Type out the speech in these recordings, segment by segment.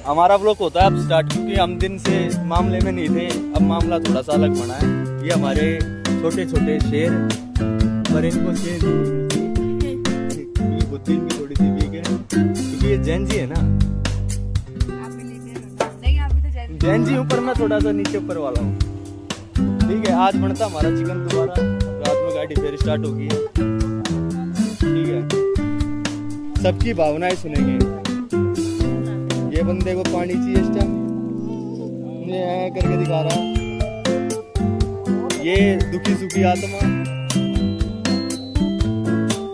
हमारा ब्लॉग होता है अब स्टार्ट, क्योंकि हम दिन से मामले में नहीं थे, अब मामला थोड़ा सा अलग बना है। ये हमारे छोटे छोटे शेर, पर इनको शेर बुद्धि इनकी थोड़ी सी वीक है, क्योंकि ये जैन जी है ना। जैन जी ऊपर, मैं थोड़ा सा नीचे ऊपर वाला हूँ। ठीक है, आज बनता हमारा चिकन दोबारा, रात में गाड़ी फिर स्टार्ट होगी है। ठीक है, सबकी भावनाएं सुनेंगे। ये बंदे को पानी चाहिए इस टाइम, ये करके दिखा रहा। ये दुखी सुखी आत्मा,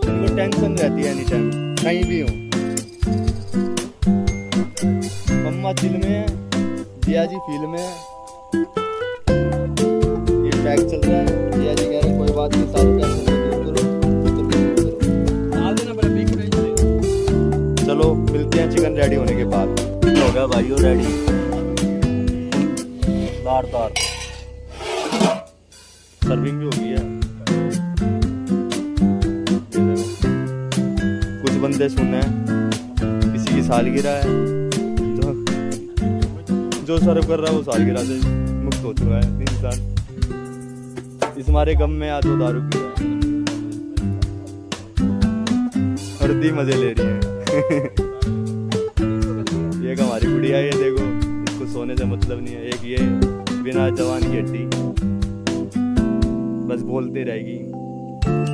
इनको टेंशन रहती है एनी टाइम, कहीं भी हो। मम्मा दिल में है, जिया जी फील में है। ये पैक चल रहा है, जिया जी कह रहे कोई बात नहीं, सारे टेंशन दूर करो। चलो मिलते हैं चिकन रेडी होने के बाद। हो गया भाइयों रेडी, तार तार सर्विंग भी हो गई है। कुछ बंदे सुने किसी की सालगिरह है, जो सर्व कर रहा है वो सालगिरह से मुक्त हो चुका है इंसान। इस हमारे गम में आज वो दारू पी रहा है, हरदी मजे ले रही है। एक हमारी गुड़िया है, देखो इसको सोने से मतलब नहीं है। एक ये बिना जवान की हड्डी, बस बोलती रहेगी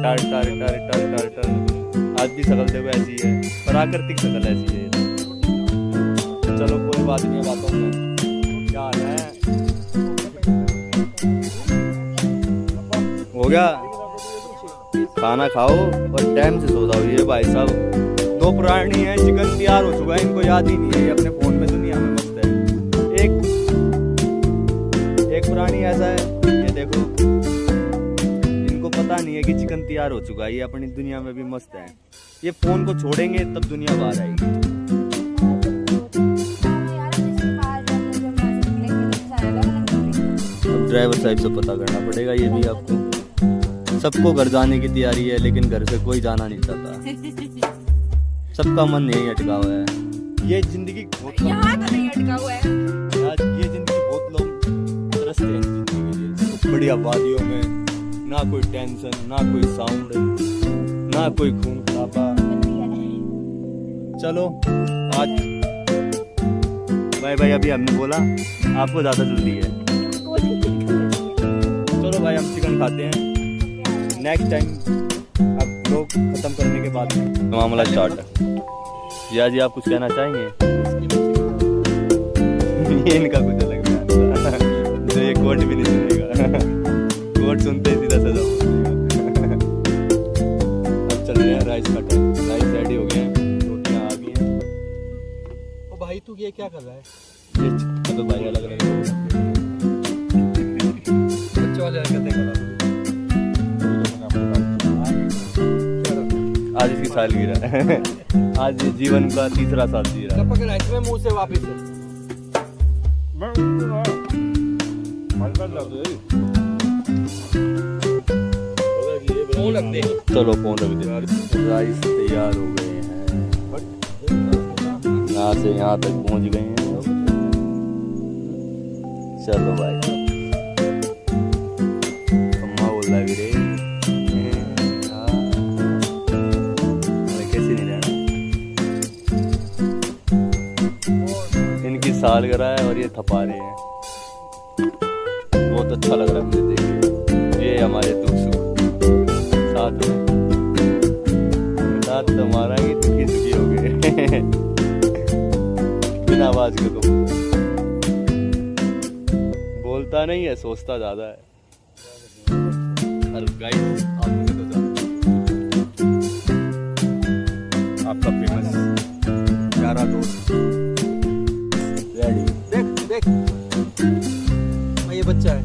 टार टार टार टार टार टार। आज भी शकल देखो ऐसी है, प्राकृतिक शकल ऐसी है। चलो कोई बात नहीं, बातों में क्या हाल है। हो गया, खाना खाओ और टाइम से सो जाओ। ये भाई साहब दो प्राणी हैं, चिकन तैयार हो चुका है, इनको याद ही नहीं है, ये अपने फोन में दुनिया में मस्त है। एक प्राणी ऐसा है, ये देखो, इनको पता नहीं है कि चिकन तैयार हो चुका है, ये अपनी दुनिया में भी मस्त है। ये फोन को छोड़ेंगे तब दुनिया बाहर आएगी। अब ड्राइवर साहब से पता करना पड़ेगा ये भी आपको। सबको घर जाने की तैयारी है, लेकिन घर से कोई जाना नहीं चाहता। सबका मन यही अटका हुआ है। ये जिंदगी यहाँ तो नहीं अटका हुआ है। ये जिंदगी बहुत लोग तरसते हैं जिंदगी के लिए, बढ़िया वादियों में, ना कोई टेंशन, ना कोई साउंड, ना कोई खून खराबा। चलो आज भाई भाई, अभी हमने बोला आपको ज्यादा जल्दी है। चलो भाई हम चिकन खाते हैं नेक्स्ट टाइम। अब लोग खत्म करने के बाद मामला स्टार्ट है। या जी आप कुछ कहना चाहेंगे? इनका कुछ अलग बयान था, जो ये कोर्ट भी नहीं सुनेगा। कोर्ट सुनते ही सीधा सजा बोलेगा। अब चल रहे हैं राइस का टाइम। राइस रेडी हो गए हैं, रोटियां आ गई हैं। ओ भाई तू ये क्या कर रहा है? ये तो भाई अलग अलग बच्चों वाले हरकतें कर रहा है। आज इसकी सालगिरह है। आज ये जीवन का तीसरा साल जी रहा है। पकड़ इसमें मुंह से वापस है। फोन रख दे। चलो फोन रख दे। राइस तैयार हो गए हैं, यहाँ से यहाँ तक पहुँच गए हैं। चलो भाई, अम्मा बोल रहा है रे कैसे नहीं रहना। इनकी सालगिरह है और ये थपा रहे हैं, बहुत अच्छा लग रहा है मुझे देख के। ये हमारे दुख सुख साथ में, साथ तुम्हारा ही दुखी सुखी हो गए। बिना आवाज के तो बोलता नहीं है, सोचता ज्यादा है। और गाइस आप मुझे तो जानते हैं, आपका फेमस प्यारा दोस्त रेडी। देख देख ये बच्चा है।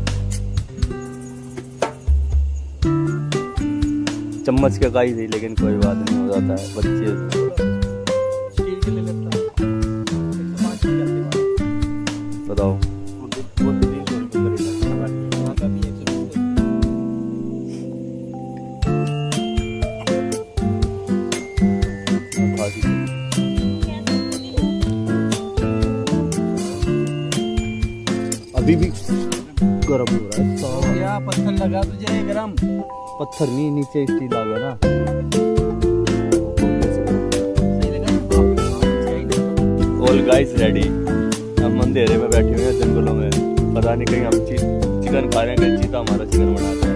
चम्मच के काई थी, लेकिन कोई बात नहीं, हो जाता है बच्चे। स्टील के ले लेता है। 105 की जाती है। बताओ अभी भी गर्म हो रहा है साला। या पत्थर लगा तुझे गरम। पत्थर नहीं, नीचे स्टील आ गया ना। सही लगा? All guys ready. हम अंधेरे में बैठे हुए हैं जंगलों में, पता नहीं कहीं हम चिकन खा रहे हैं, कहीं चीता हमारा चिकन बनाता है।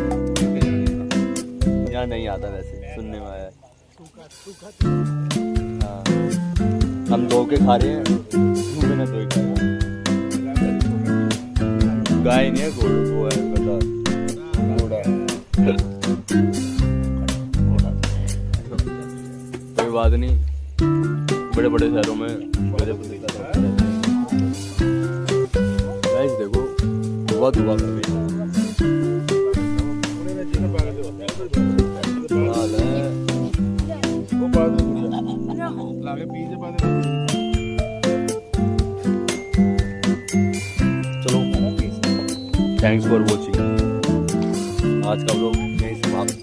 यहाँ नहीं आता वैसे, सुनने में आया है। हाँ, हम धो के खा रहे हैं, मैंने धो के खाया। गाय नहीं है, घोड़ा वो है, घोड़ा है। कोई बात नहीं, बड़े बड़े शहरों में गाइस देखो धुआं धुआं कर गई। चलो थैंक्स फॉर वॉचिंग। आज का व्लॉग यहीं समाप्त।